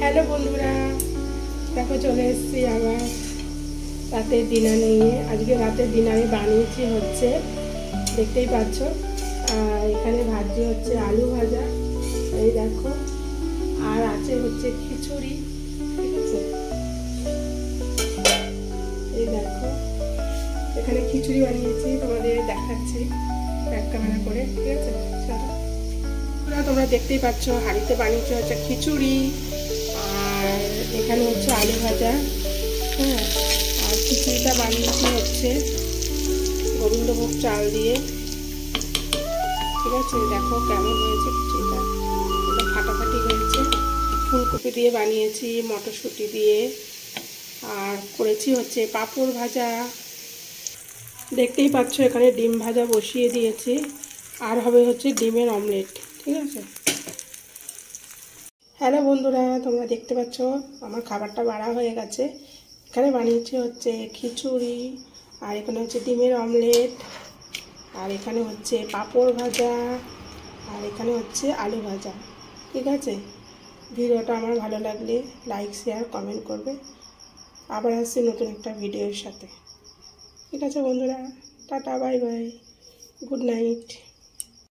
Hello বন্ধুরা, দেখো চলে এসেছি আবার রাতের ডিনার নিয়ে। আজকে রাতের ডিনারে বানিয়েছি হচ্ছে, দেখতেই পাচ্ছ, এখানে ভাজি হচ্ছে আলু ভাজা, এই দেখো, আর আছে হচ্ছে খিচুড়ি, ঠিক আছে। এই দেখো এখানে খিচুড়ি বানিয়েছি, তোমাদের দেখাচ্ছি ব্যাক ক্যামেরা করে, ঠিক আছে। চলো, তোমরা দেখতেই পাচ্ছ হাঁড়িতে বানিয়েছি হচ্ছে খিচুড়ি, আর এখানে হচ্ছে আলু ভাজা, হ্যাঁ। আর খিচুড়িটা বানিয়েছি হচ্ছে গোবিন্দভোগ চাল দিয়ে, ঠিক আছে। দেখো কেমন হয়েছে খিচুড়িটা, এটা ফাটাফাটি হয়েছে। ফুলকপি দিয়ে বানিয়েছি, মটরশুঁটি দিয়ে, আর করেছি হচ্ছে পাঁপড় ভাজা। দেখতেই পাচ্ছ এখানে ডিম ভাজা বসিয়ে দিয়েছি, আর হবে হচ্ছে ডিমের অমলেট, ঠিক আছে। হ্যালো বন্ধুরা, তোমরা দেখতে পাচ্ছ আমার খাবারটা বাড়া হয়ে গেছে। এখানে বানিয়েছি হচ্ছে খিচুড়ি, আর এখানে হচ্ছে ডিমের অমলেট, আর এখানে হচ্ছে পাঁপড় ভাজা, আর এখানে হচ্ছে আলু ভাজা, ঠিক আছে। ভিডিওটা আমার ভালো লাগলে লাইক শেয়ার কমেন্ট করবে। আবার আসছি নতুন একটা ভিডিওর সাথে, ঠিক আছে বন্ধুরা। Tata, bye bye, good night.